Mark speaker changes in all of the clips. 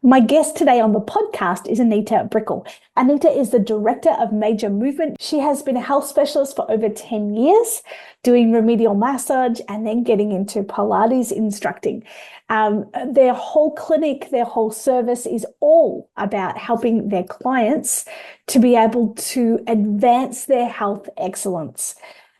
Speaker 1: My guest today on the podcast is Anita Brickle. Anita is the director of Major Movement. She has been a health specialist for over 10 years, doing remedial massage and then getting into Pilates instructing. Their whole clinic, their whole service is all about helping their clients to be able to advance their health excellence.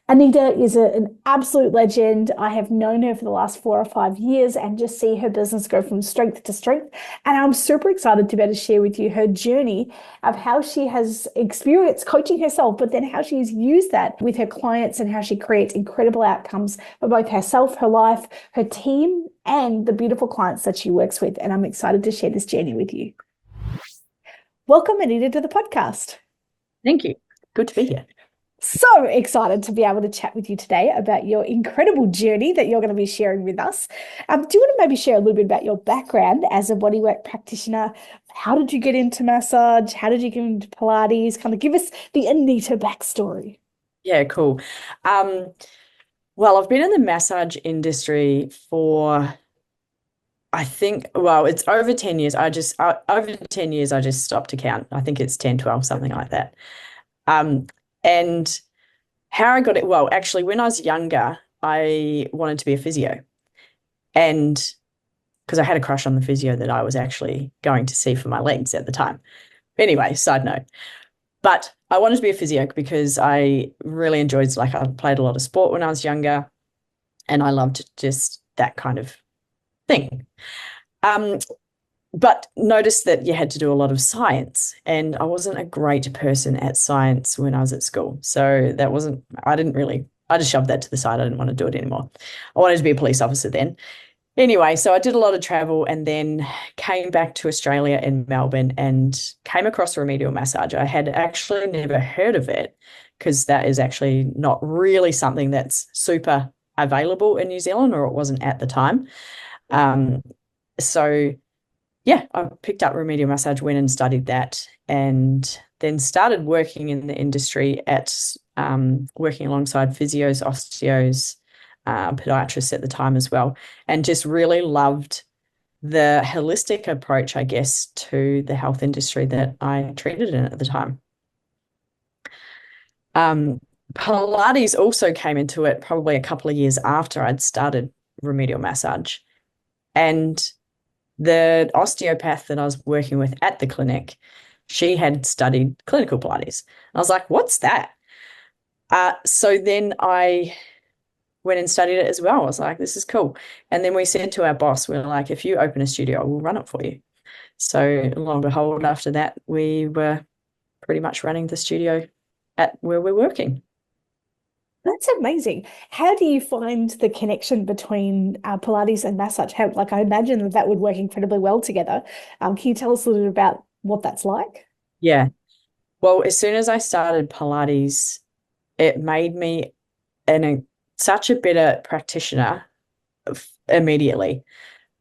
Speaker 1: Anita is an absolute legend. I have known her for the last 4 or 5 years and just see her business go from strength to strength. And I'm super excited to be able to share with you her journey of how she has experienced coaching herself, but then how she's used that with her clients and how she creates incredible outcomes for both herself, her life, her team, and the beautiful clients that she works with. And I'm excited to share this journey with you. Welcome, Anita, to the podcast.
Speaker 2: Thank you. Good to be here.
Speaker 1: So excited to be able to chat with you today about your incredible journey that you're going to be sharing with us. Do you want to maybe share a little bit about your background as a bodywork practitioner? How did you get into massage? How did you get into Pilates? Kind of give us the Anita backstory.
Speaker 2: Yeah, cool. Well, I've been in the massage industry for, I think, well, it's over 10 years. Over 10 years, I just stopped to count. I think it's 10, 12, something like that. And how I got it, well, actually, when I was younger, I wanted to be a physio. And because I had a crush on the physio that I was actually going to see for my legs at the time. Anyway, side note. But I wanted to be a physio because I really enjoyed, like, I played a lot of sport when I was younger, and I loved just that kind of thing. But noticed that you had to do a lot of science, and I wasn't a great person at science when I was at school. So I just shoved that to the side. I didn't want to do it anymore. I wanted to be a police officer then. Anyway, so I did a lot of travel and then came back to Australia in Melbourne and came across remedial massage. I had actually never heard of it because that is actually not really something that's super available in New Zealand, or it wasn't at the time. So yeah, I picked up remedial massage, went and studied that, and then started working in the industry working alongside physios, osteos, podiatrists at the time as well, and just really loved the holistic approach, I guess, to the health industry that I treated in at the time. Pilates also came into it probably a couple of years after I'd started remedial massage. And the osteopath that I was working with at the clinic, she had studied clinical Pilates. I was like, what's that? So then I went and studied it as well. I was like, this is cool. And then we said to our boss, we were like, if you open a studio, we'll run it for you. So lo and behold, after that, we were pretty much running the studio at where we're working.
Speaker 1: That's amazing. How do you find the connection between Pilates and massage? I imagine that would work incredibly well together. Can you tell us a little bit about what that's like?
Speaker 2: Yeah. Well, as soon as I started Pilates, it made me such a better practitioner immediately,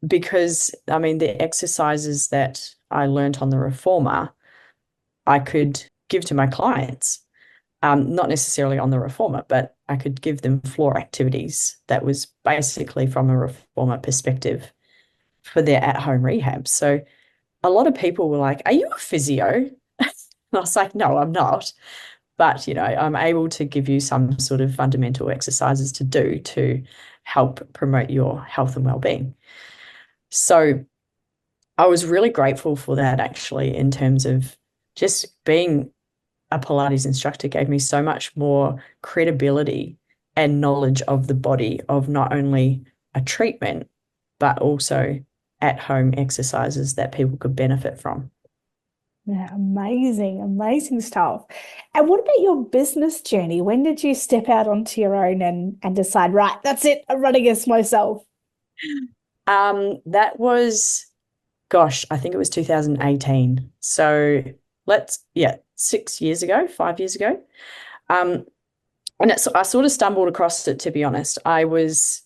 Speaker 2: because I mean the exercises that I learnt on the reformer, I could give to my clients. Not necessarily on the reformer, but I could give them floor activities that was basically from a reformer perspective for their at-home rehab. So a lot of people were like, are you a physio? And I was like, no, I'm not. But, I'm able to give you some sort of fundamental exercises to do to help promote your health and well-being. So I was really grateful for that, actually, in terms of just being a Pilates instructor gave me so much more credibility and knowledge of the body, of not only a treatment, but also at-home exercises that people could benefit from.
Speaker 1: Yeah, amazing, amazing stuff. And what about your business journey? When did you step out onto your own and decide, right, that's it, I'm running this myself?
Speaker 2: That was, gosh, I think it was 2018. So 6 years ago, 5 years ago. And I sort of stumbled across it, to be honest. I was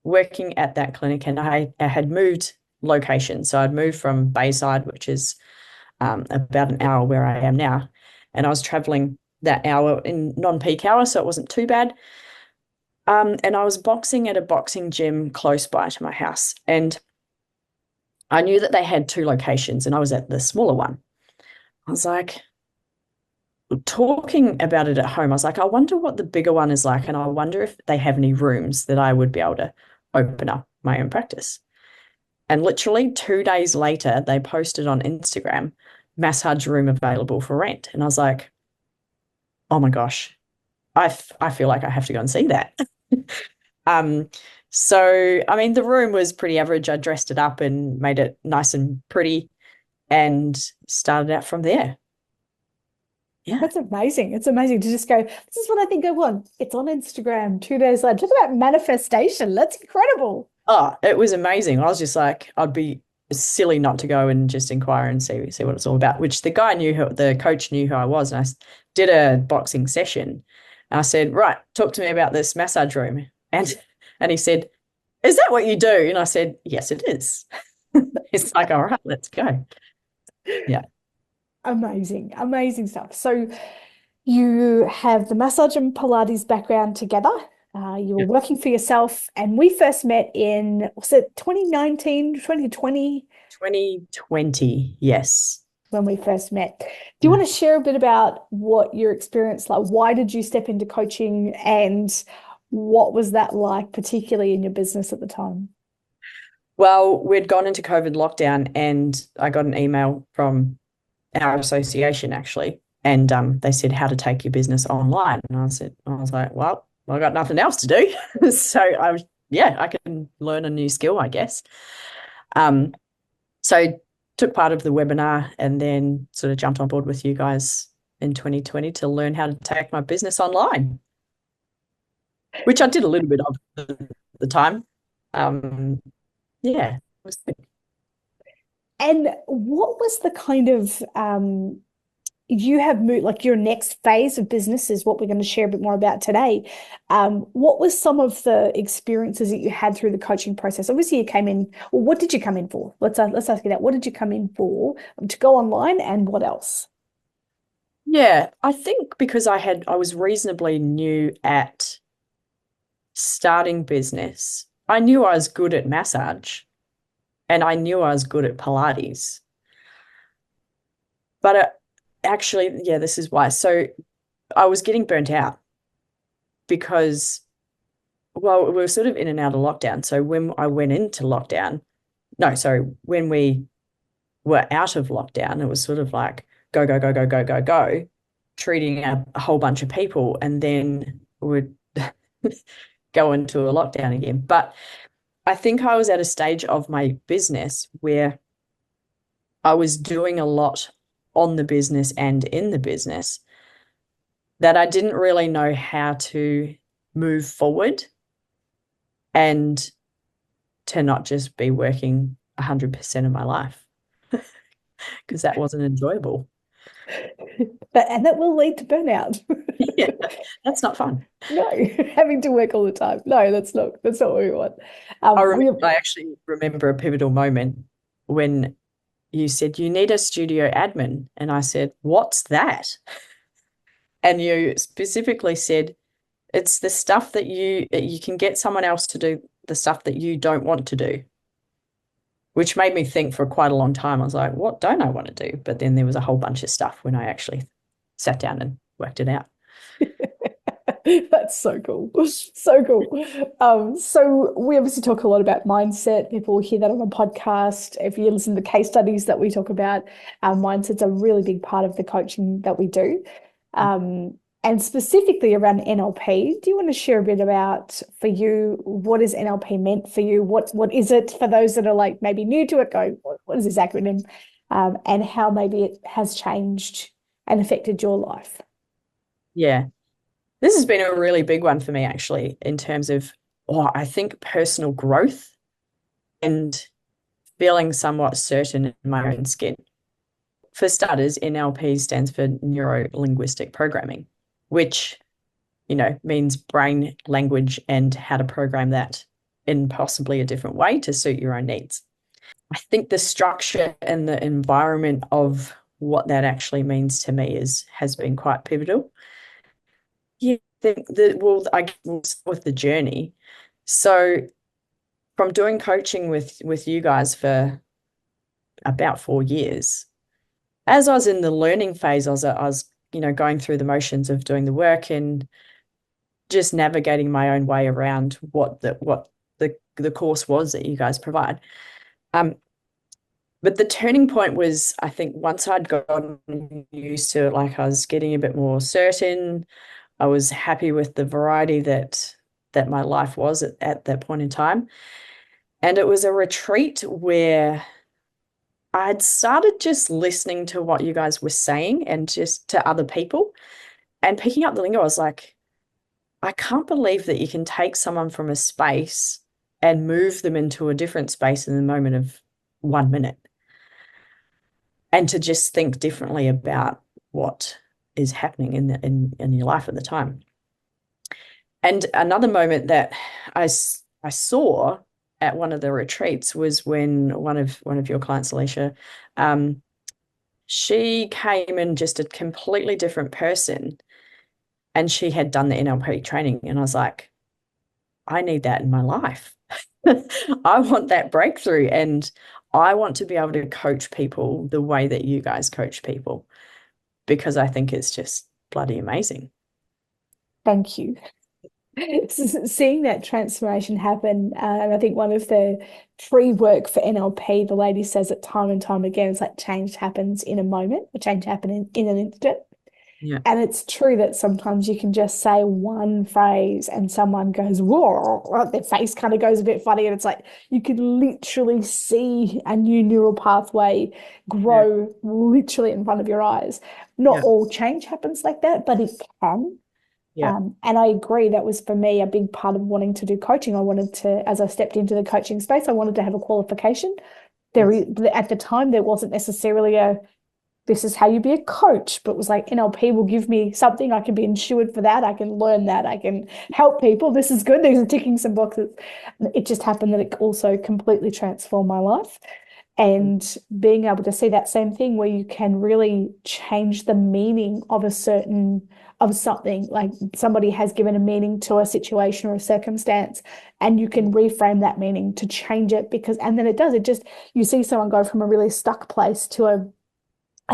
Speaker 2: working at that clinic and I had moved location. So I'd moved from Bayside, which is about an hour where I am now. And I was traveling that hour in non-peak hour, so it wasn't too bad. And I was boxing at a boxing gym close by to my house. And I knew that they had 2 locations and I was at the smaller one. I was like, talking about it at home, I was like, I wonder what the bigger one is like, and I wonder if they have any rooms that I would be able to open up my own practice. And literally 2 days later, they posted on Instagram, massage room available for rent. And I was like, oh my gosh, I feel like I have to go and see that. Um, so I mean, the room was pretty average. I dressed it up and made it nice and pretty and started out from there. Yeah.
Speaker 1: That's amazing. It's amazing to just go, this is what I think I want. It's on Instagram 2 days later. Talk about manifestation. That's incredible.
Speaker 2: Oh, it was amazing. I was just like, I'd be silly not to go and just inquire and see what it's all about. Which the guy knew who, the coach knew who I was, and I did a boxing session. And I said, right, talk to me about this massage room. And he said, is that what you do? And I said, yes, it is. It's like, all right, let's go. Yeah.
Speaker 1: Amazing, amazing stuff. So you have the massage and Pilates background together. You were
Speaker 2: Yeah.
Speaker 1: working for yourself, and we first met in, was it 2019, 2020,
Speaker 2: 2020, yes.
Speaker 1: when we first met? Do you
Speaker 2: Yeah.
Speaker 1: want to share a bit about what your experience like? Why did you step into coaching, and what was that like, particularly in your business at the time?
Speaker 2: Well, we'd gone into COVID lockdown and I got an email from our association actually, and they said how to take your business online. And I was like, well, I got nothing else to do, so yeah, I can learn a new skill, I guess. Um, so took part of the webinar and then sort of jumped on board with you guys in 2020 to learn how to take my business online, which I did a little bit of at the time. Yeah, it was good.
Speaker 1: And what was the kind of you have moved, like your next phase of business is what we're going to share a bit more about today. What was some of the experiences that you had through the coaching process? Obviously, you came in, well, what did you come in for? Let's ask you that. What did you come in for to go online, and what else?
Speaker 2: Yeah, I think because I was reasonably new at starting business, I knew I was good at massage and I knew I was good at Pilates. But actually, yeah, this is why. So I was getting burnt out because, well, we were sort of in and out of lockdown. So when I went into lockdown, no, sorry, when we were out of lockdown, it was sort of like go, go, go, go, go, go, go, treating a whole bunch of people, and then would go into a lockdown again. But I think I was at a stage of my business where I was doing a lot on the business and in the business that I didn't really know how to move forward and to not just be working 100% of my life because that wasn't enjoyable.
Speaker 1: And that will lead to burnout.
Speaker 2: Yeah, that's not fun.
Speaker 1: No, having to work all the time. No, that's not what we want.
Speaker 2: I actually remember a pivotal moment when you said you need a studio admin, and I said, "What's that?" And you specifically said it's the stuff that you can get someone else to do the stuff that you don't want to do, which made me think for quite a long time. I was like, what don't I want to do? But then there was a whole bunch of stuff when I actually sat down and worked it out.
Speaker 1: That's so cool. So cool. So we obviously talk a lot about mindset. People hear that on the podcast. If you listen to the case studies that we talk about, our mindset's a really big part of the coaching that we do. And specifically around NLP, do you want to share a bit about, for you, what is NLP meant for you? What is it for those that are like maybe new to it, go, what is this acronym? And how maybe it has changed and affected your life?
Speaker 2: Yeah. This has been a really big one for me, actually, in terms of, I think personal growth and feeling somewhat certain in my own skin. For starters, NLP stands for Neurolinguistic Programming, which, means brain language and how to program that in possibly a different way to suit your own needs. I think the structure and the environment of what that actually means to me has been quite pivotal. Yeah, I think that, well, I guess with the journey. So from doing coaching with you guys for about 4 years. As I was in the learning phase, I was going through the motions of doing the work and just navigating my own way around what the course was that you guys provide. But the turning point was, I think, once I'd gotten used to it, like I was getting a bit more certain, I was happy with the variety that my life was at that point in time. And it was a retreat where I'd started just listening to what you guys were saying and just to other people and picking up the lingo. I was like, I can't believe that you can take someone from a space and move them into a different space in the moment of 1 minute, and to just think differently about what is happening in your life at the time. And another moment that I saw at one of the retreats was when one of your clients, Alicia, she came in just a completely different person, and she had done the NLP training, and I was like, I need that in my life. I want that breakthrough, and I want to be able to coach people the way that you guys coach people, because I think it's just bloody amazing.
Speaker 1: Thank you. Seeing that transformation happen, and I think one of the free work for NLP, the lady says it time and time again, it's like change happens in a moment, or change happens in an instant.
Speaker 2: Yeah.
Speaker 1: And it's true that sometimes you can just say one phrase and someone goes, whoa, their face kind of goes a bit funny. And it's like you could literally see a new neural pathway grow literally in front of your eyes. Not all change happens like that, but it can.
Speaker 2: Yeah.
Speaker 1: And I agree, that was for me a big part of wanting to do coaching. I wanted to, as I stepped into the coaching space, I wanted to have a qualification. At the time, there wasn't necessarily this is how you be a coach, but it was like NLP will give me something. I can be insured for that. I can learn that. I can help people. This is good. These are ticking some boxes. It just happened that it also completely transformed my life. And being able to see that same thing where you can really change the meaning of something, like somebody has given a meaning to a situation or a circumstance, and you can reframe that meaning to change it, and then you see someone go from a really stuck place to a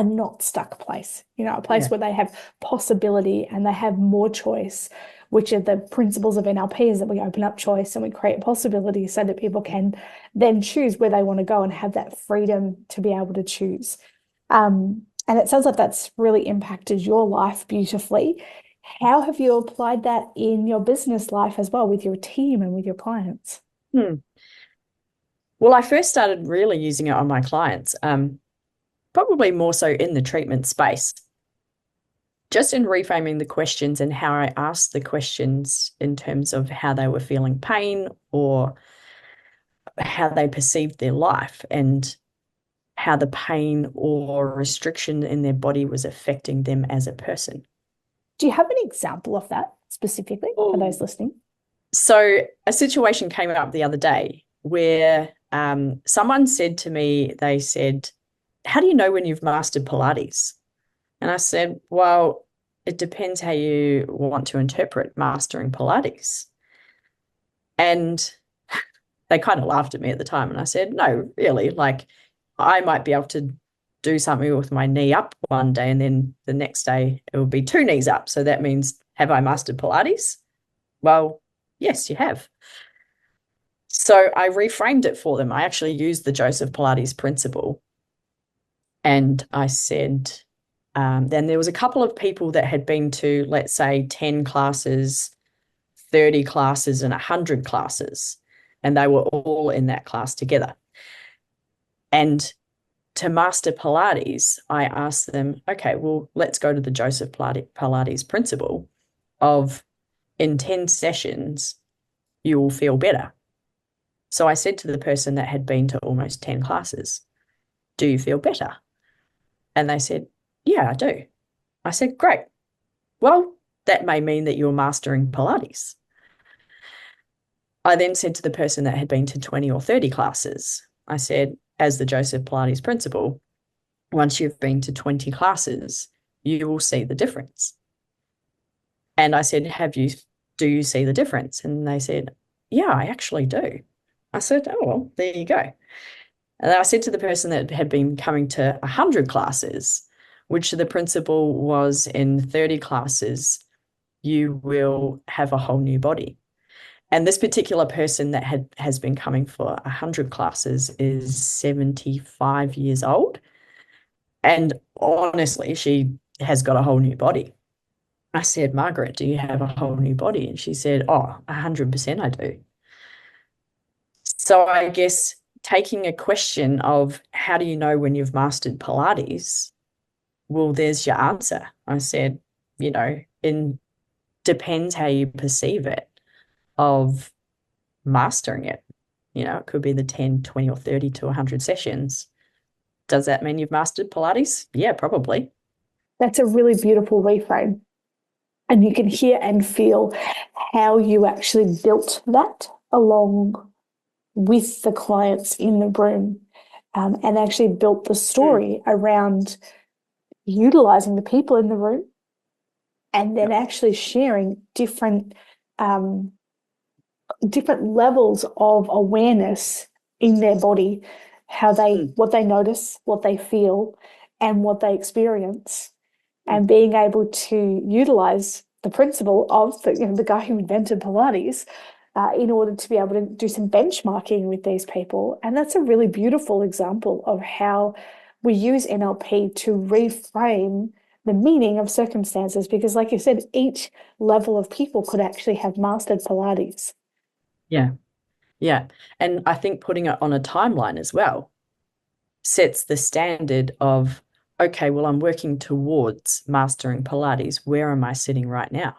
Speaker 1: not stuck place, a place where they have possibility and they have more choice, which are the principles of NLP, is that we open up choice and we create possibility so that people can then choose where they want to go and have that freedom to be able to choose. And it sounds like that's really impacted your life beautifully. How have you applied that in your business life as well, with your team and with your clients?
Speaker 2: Well, I first started really using it on my clients, probably more so in the treatment space, just in reframing the questions and how I asked the questions in terms of how they were feeling pain or how they perceived their life, and how the pain or restriction in their body was affecting them as a person.
Speaker 1: Do you have an example of that specifically for those listening?
Speaker 2: So a situation came up the other day where someone said to me, they said, how do you know when you've mastered Pilates? And I said, well, it depends how you want to interpret mastering Pilates. And they kind of laughed at me at the time. And I said, no, really, like I might be able to do something with my knee up one day, and then the next day it will be 2 knees up. So that means, have I mastered Pilates? Well, yes, you have. So I reframed it for them. I actually used the Joseph Pilates principle. And I said, then there was a couple of people that had been to, let's say, 10 classes, 30 classes, and 100 classes. And they were all in that class together. And to master Pilates, I asked them, okay, well, let's go to the Joseph Pilates principle of, in 10 sessions, you will feel better. So I said to the person that had been to almost 10 classes, do you feel better? And they said, yeah, I do. I said, great. Well, that may mean that you're mastering Pilates. I then said to the person that had been to 20 or 30 classes, I said, as the Joseph Pilates principle, once you've been to 20 classes, you will see the difference. And I said, do you see the difference? And they said, yeah, I actually do. I said, oh, well, there you go. And then I said to the person that had been coming to 100 classes, which the principle was in 30 classes, you will have a whole new body. And this particular person that has been coming for 100 classes is 75 years old. And honestly, she has got a whole new body. I said, Margaret, do you have a whole new body? And she said, oh, 100% I do. So I guess taking a question of how do you know when you've mastered Pilates? Well, there's your answer. I said, in depends how you perceive it of mastering it. It could be the 10, 20, or 30 to 100 sessions. Does that mean you've mastered Pilates? Yeah, probably.
Speaker 1: That's a really beautiful reframe. And you can hear and feel how you actually built that along with the clients in the room, and actually built the story around utilizing the people in the room and then actually sharing different levels of awareness in their body, what they notice, what they feel, and what they experience, and being able to utilize the principle of the guy who invented Pilates in order to be able to do some benchmarking with these people. And that's a really beautiful example of how we use NLP to reframe the meaning of circumstances, because like you said, each level of people could actually have mastered Pilates.
Speaker 2: Yeah. Yeah. And I think putting it on a timeline as well sets the standard of, okay, well, I'm working towards mastering Pilates. Where am I sitting right now?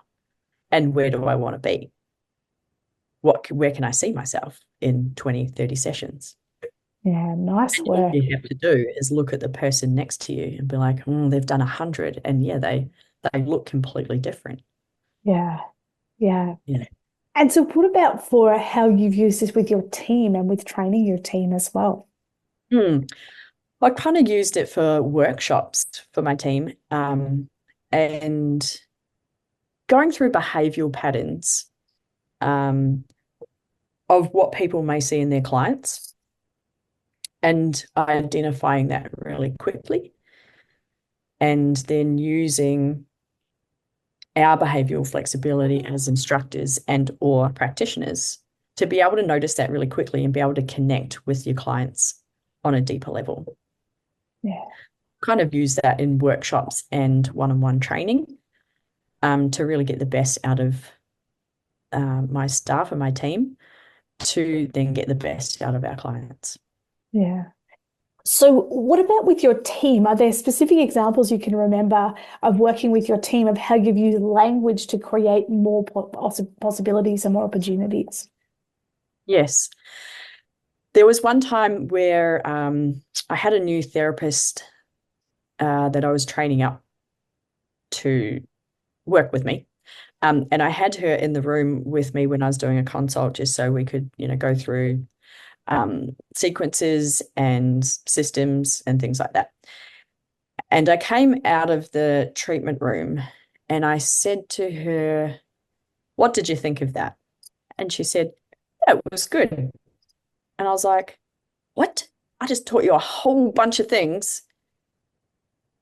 Speaker 2: And where do I want to be? Where can I see myself in 20, 30 sessions?
Speaker 1: Yeah, nice
Speaker 2: And all
Speaker 1: work.
Speaker 2: you have to do is look at the person next to you and be like, they've done 100. And yeah, they look completely different.
Speaker 1: Yeah, yeah.
Speaker 2: Yeah.
Speaker 1: And so what about for how you've used this with your team and with training your team as well?
Speaker 2: I kind of used it for workshops for my team, and going through behavioral patterns um, of what people may see in their clients and identifying that really quickly, and then using our behavioral flexibility as instructors and or practitioners to be able to notice that really quickly and be able to connect with your clients on a deeper level.
Speaker 1: Yeah.
Speaker 2: Kind of use that in workshops and one-on-one training to really get the best out of my staff and my team to then get the best out of our clients.
Speaker 1: Yeah. So what about with your team? Are there specific examples you can remember of working with your team of how you've used language to create more possibilities and more opportunities?
Speaker 2: Yes. There was one time where I had a new therapist that I was training up to work with me. And I had her in the room with me when I was doing a consult, just so we could, go through sequences and systems and things like that. And I came out of the treatment room and I said to her, what did you think of that? And she said, yeah, it was good. And I was like, what? I just taught you a whole bunch of things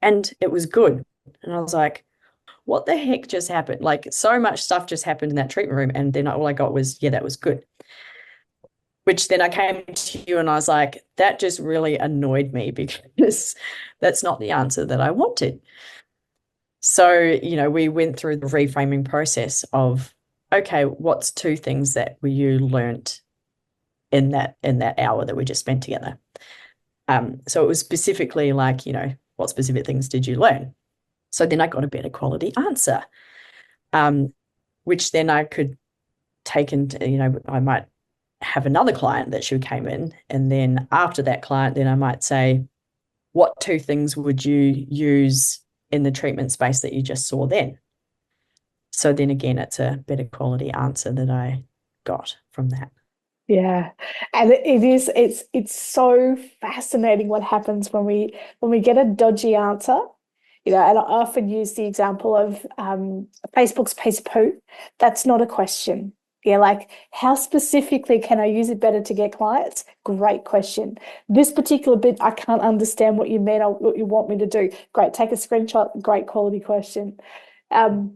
Speaker 2: and it was good. And I was like, what the heck just happened? Like, so much stuff just happened in that treatment room. And then all I got was, yeah, that was good. Which then I came to you and I was like, that just really annoyed me because that's not the answer that I wanted. So, we went through the reframing process of, okay, what's two things that you learnt in that hour that we just spent together? So it was specifically like, what specific things did you learn? So then I got a better quality answer, which then I could take into, I might have another client that she came in, and then after that client, then I might say, what two things would you use in the treatment space that you just saw then? So then again, it's a better quality answer that I got from that.
Speaker 1: Yeah. And it's so fascinating what happens when we get a dodgy answer. And I often use the example of Facebook's piece of poo. That's not a question. Yeah, like how specifically can I use it better to get clients? Great question. This particular bit, I can't understand what you mean or what you want me to do. Great, take a screenshot. Great quality question. Um,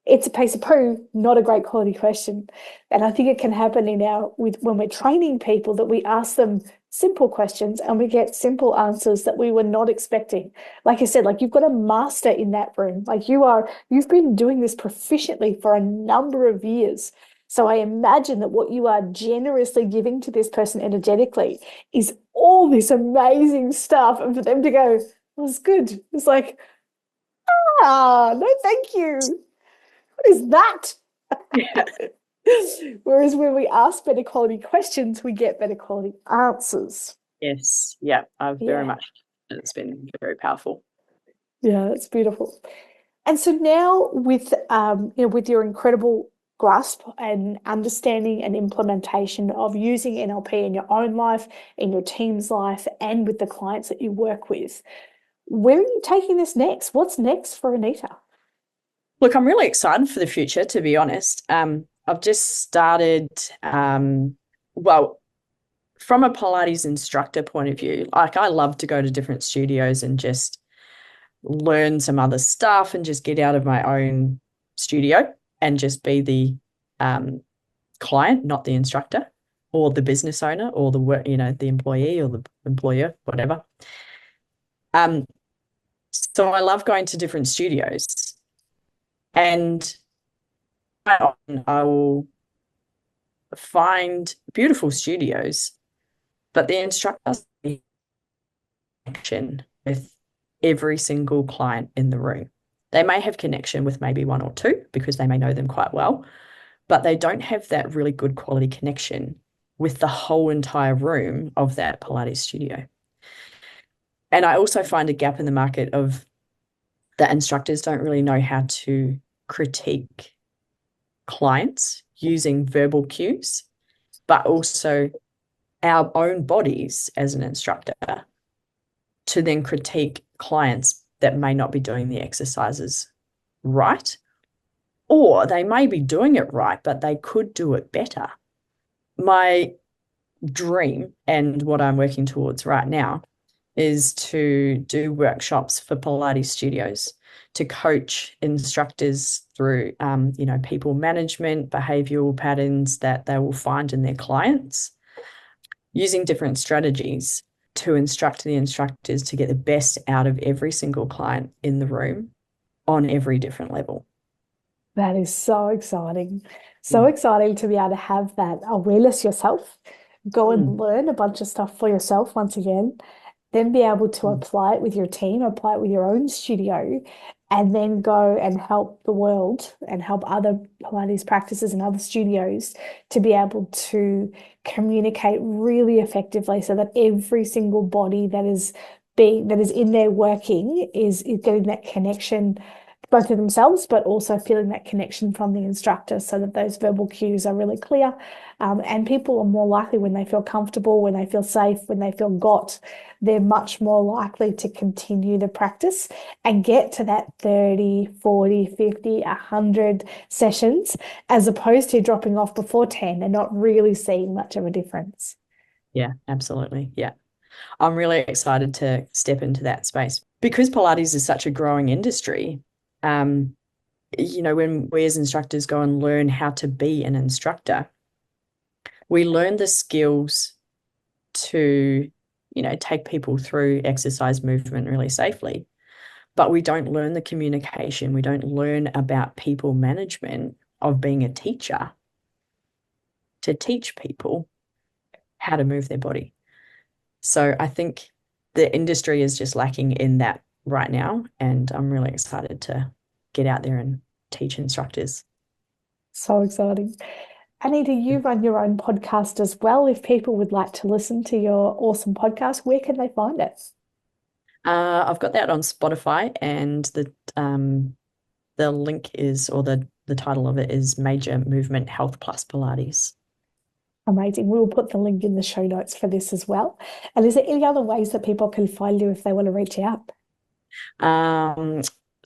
Speaker 1: it's a piece of poo, not a great quality question. And I think it can happen in our with when we're training people that we ask them simple questions and we get simple answers that we were not expecting. Like I said, like you've got a master in that room. Like you've been doing this proficiently for a number of years. So I imagine that what you are generously giving to this person energetically is all this amazing stuff. And for them to go, "Well, it's good." It's like, no, thank you. What is that?
Speaker 2: Yeah.
Speaker 1: Whereas when we ask better quality questions, we get better quality answers.
Speaker 2: Yes. Yeah. I've very
Speaker 1: Yeah.
Speaker 2: much. It's been very powerful.
Speaker 1: Yeah, that's beautiful. And so now with your incredible grasp and understanding and implementation of using NLP in your own life, in your team's life, and with the clients that you work with, where are you taking this next? What's next for Anita?
Speaker 2: Look, I'm really excited for the future, to be honest. I've just started, well, from a Pilates instructor point of view, like I love to go to different studios and just learn some other stuff and just get out of my own studio and just be the client, not the instructor or the business owner or the work, the employee or the employer, whatever. So I love going to different studios, and I will find beautiful studios, but the instructor has a connection with every single client in the room. They may have connection with maybe one or two because they may know them quite well, but they don't have that really good quality connection with the whole entire room of that Pilates studio. And I also find a gap in the market of that instructors don't really know how to critique clients using verbal cues, but also our own bodies as an instructor to then critique clients that may not be doing the exercises right, or they may be doing it right, but they could do it better. My dream and what I'm working towards right now is to do workshops for Pilates studios to coach instructors through, people management, behavioral patterns that they will find in their clients, using different strategies to instruct the instructors to get the best out of every single client in the room on every different level.
Speaker 1: That is so exciting. So exciting to be able to have that awareness yourself, go and
Speaker 2: Mm.
Speaker 1: learn a bunch of stuff for yourself once again, then be able to
Speaker 2: Mm.
Speaker 1: apply it with your team, apply it with your own studio, and then go and help the world and help other Pilates practices and other studios to be able to communicate really effectively so that every single body that is in there working is getting that connection both to themselves, but also feeling that connection from the instructor so that those verbal cues are really clear. And people are more likely when they feel comfortable, when they feel safe, when they feel got, they're much more likely to continue the practice and get to that 30, 40, 50, 100 sessions, as opposed to dropping off before 10 and not really seeing much of a difference.
Speaker 2: Yeah, absolutely. Yeah. I'm really excited to step into that space because Pilates is such a growing industry. When we as instructors go and learn how to be an instructor, we learn the skills to, take people through exercise movement really safely. But we don't learn the communication. We don't learn about people management of being a teacher to teach people how to move their body. So I think the industry is just lacking in that right now. And I'm really excited to get out there and teach instructors.
Speaker 1: So exciting. Anita, you run your own podcast as well. If people would like to listen to your awesome podcast, where can they find it?
Speaker 2: I've got that on Spotify, and the link is, or the title of it is Major Movement Health Plus Pilates.
Speaker 1: Amazing. We will put the link in the show notes for this as well. And is there any other ways that people can find you if they want to reach out?
Speaker 2: Um,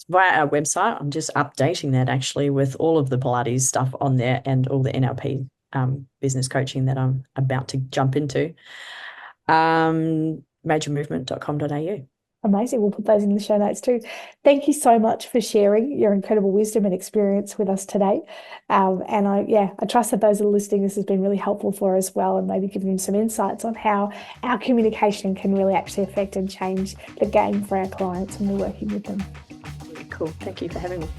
Speaker 2: via our website. I'm just updating that actually with all of the Pilates stuff on there and all the NLP business coaching that I'm about to jump into. Majormovement.com.au.
Speaker 1: Amazing. We'll put those in the show notes too. Thank you so much for sharing your incredible wisdom and experience with us today. And I trust that those are listening. This has been really helpful for as well, and maybe giving them some insights on how our communication can really actually affect and change the game for our clients when we're working with them.
Speaker 2: Cool. Thank you for having me.